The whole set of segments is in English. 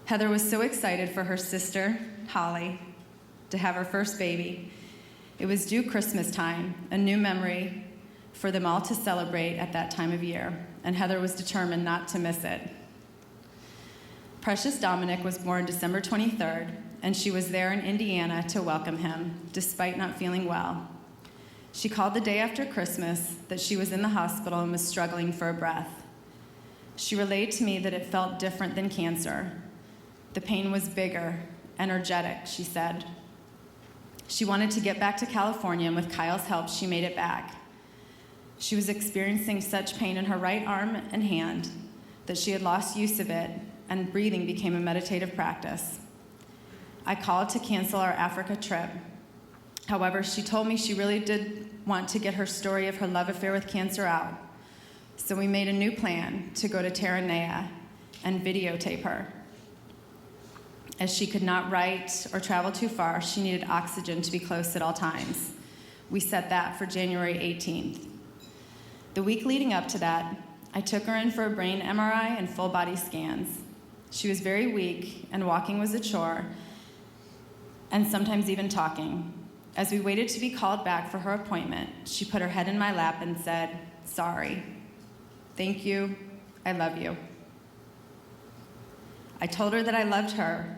Heather was so excited for her sister, Holly, to have her first baby. It was due Christmas time, a new memory for them all to celebrate at that time of year, and Heather was determined not to miss it. Precious Dominic was born December 23rd, and she was there in Indiana to welcome him, despite not feeling well. She called the day after Christmas that she was in the hospital and was struggling for a breath. She relayed to me that it felt different than cancer. The pain was bigger, energetic, she said. She wanted to get back to California, and with Kyle's help, she made it back. She was experiencing such pain in her right arm and hand that she had lost use of it, and breathing became a meditative practice. I called to cancel our Africa trip. However, she told me she really did want to get her story of her love affair with cancer out. So we made a new plan to go to Terranea and videotape her. As she could not write or travel too far, she needed oxygen to be close at all times. We set that for January 18th. The week leading up to that, I took her in for a brain MRI and full body scans. She was very weak, and walking was a chore, and sometimes even talking. As we waited to be called back for her appointment, she put her head in my lap and said, "Sorry. Thank you. I love you." I told her that I loved her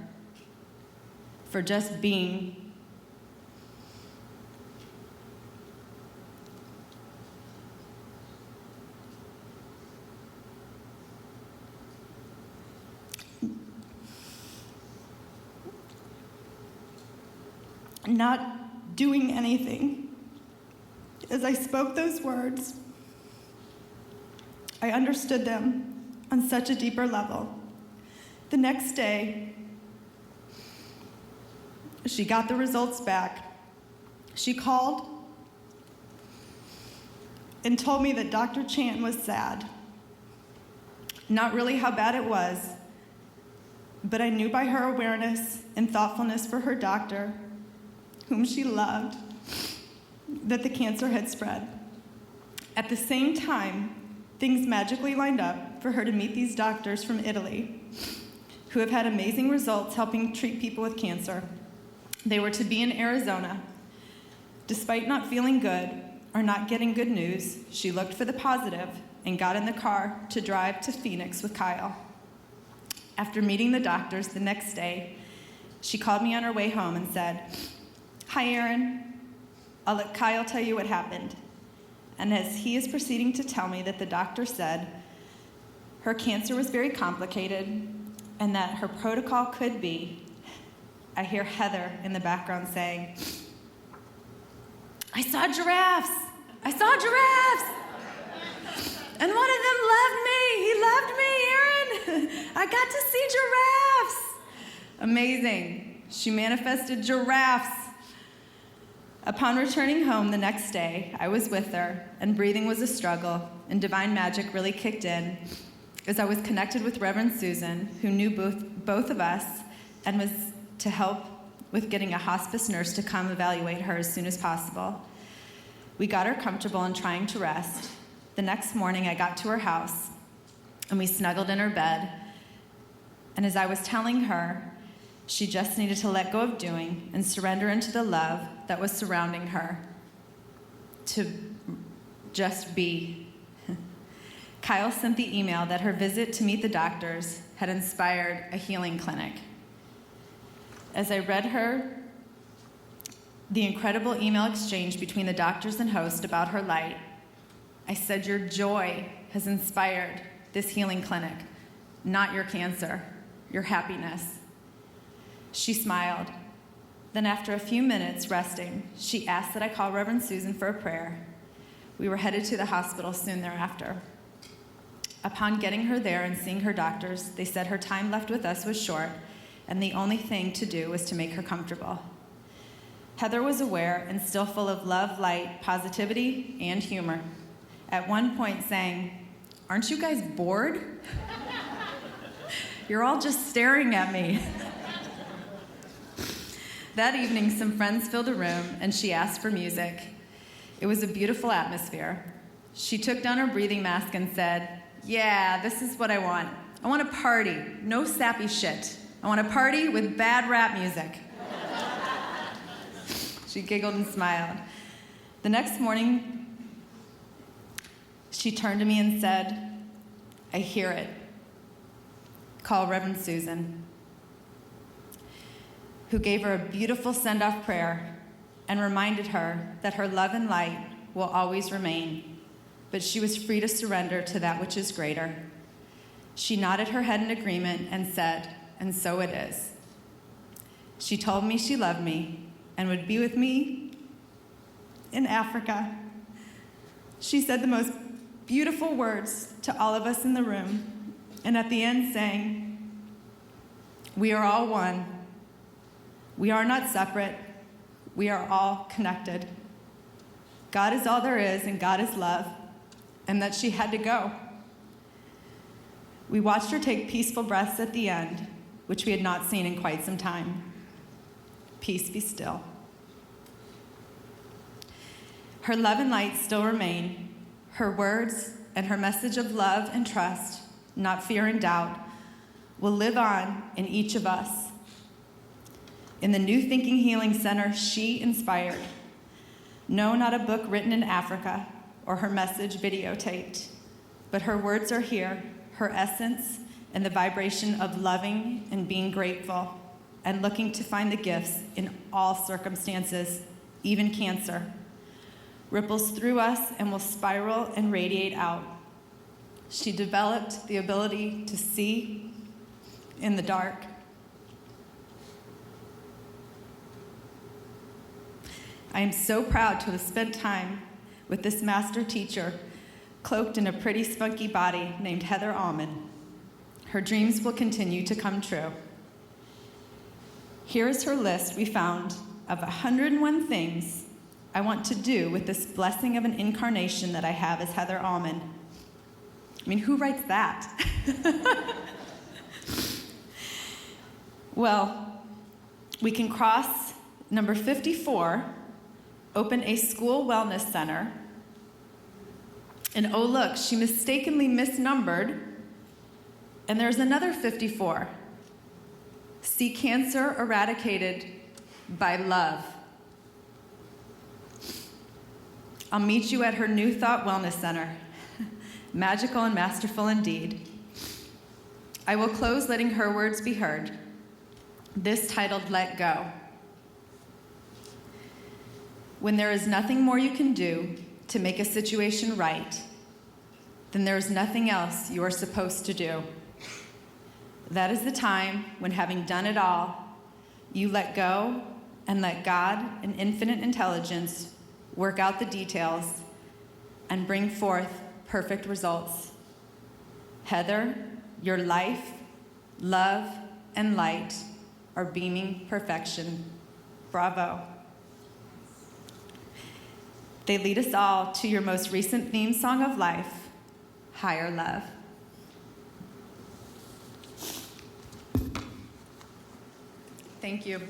for just being not doing anything. As I spoke those words, I understood them on such a deeper level. The next day, she got the results back. She called and told me that Dr. Chan was sad. Not really how bad it was, but I knew by her awareness and thoughtfulness for her doctor, whom she loved, that the cancer had spread. At the same time, things magically lined up for her to meet these doctors from Italy, who have had amazing results helping treat people with cancer. They were to be in Arizona. Despite not feeling good or not getting good news, she looked for the positive and got in the car to drive to Phoenix with Kyle. After meeting the doctors the next day, she called me on her way home and said, "Hi, Erin. I'll let Kyle tell you what happened." And as he is proceeding to tell me that the doctor said her cancer was very complicated and that her protocol could be, I hear Heather in the background saying, "I saw giraffes. I saw giraffes. And one of them loved me. He loved me, Erin. I got to see giraffes." Amazing. She manifested giraffes. Upon returning home the next day, I was with her, and breathing was a struggle, and divine magic really kicked in as I was connected with Reverend Susan, who knew both of us and was to help with getting a hospice nurse to come evaluate her as soon as possible. We got her comfortable and trying to rest. The next morning, I got to her house, and we snuggled in her bed. And as I was telling her, she just needed to let go of doing and surrender into the love that was surrounding her, to just be. Kyle sent the email that her visit to meet the doctors had inspired a healing clinic. As I read her the incredible email exchange between the doctors and host about her light, I said, "Your joy has inspired this healing clinic, not your cancer, your happiness." She smiled. Then after a few minutes resting, she asked that I call Reverend Susan for a prayer. We were headed to the hospital soon thereafter. Upon getting her there and seeing her doctors, they said her time left with us was short, and the only thing to do was to make her comfortable. Heather was aware and still full of love, light, positivity, and humor. At one point saying, "Aren't you guys bored? You're all just staring at me." That evening, some friends filled a room, and she asked for music. It was a beautiful atmosphere. She took down her breathing mask and said, "Yeah, this is what I want. I want a party, no sappy shit. I want to party with bad rap music. She giggled and smiled. The next morning, she turned to me and said, I hear it. Call Reverend Susan, who gave her a beautiful send-off prayer and reminded her that her love and light will always remain, but she was free to surrender to that which is greater. She nodded her head in agreement and said, and so it is. She told me she loved me and would be with me in Africa. She said the most beautiful words to all of us in the room, and at the end sang, we are all one. We are not separate. We are all connected. God is all there is, and God is love, and that she had to go. We watched her take peaceful breaths at the end, which we had not seen in quite some time. Peace be still. Her love and light still remain. Her words and her message of love and trust, not fear and doubt, will live on in each of us. In the New Thinking Healing Center she inspired. No, not a book written in Africa or her message videotaped, but her words are here, her essence and the vibration of loving and being grateful and looking to find the gifts in all circumstances, even cancer, ripples through us and will spiral and radiate out. She developed the ability to see in the dark. I am so proud to have spent time with this master teacher, cloaked in a pretty spunky body named Heather Almond. Her dreams will continue to come true. Here is her list we found of 101 things I want to do with this blessing of an incarnation that I have as Heather Almond. I mean, who writes that? Well, we can cross number 54, open a school wellness center. And oh look, she mistakenly misnumbered, and there's another 54. See cancer eradicated by love. I'll meet you at her New Thought Wellness Center. Magical and masterful indeed. I will close letting her words be heard. This titled, Let Go. When there is nothing more you can do to make a situation right, then there is nothing else you are supposed to do. That is the time when, having done it all, you let go and let God and infinite intelligence work out the details and bring forth perfect results. Heather, your life, love, and light are beaming perfection. Bravo. They lead us all to your most recent theme song of life, Higher Love. Thank you.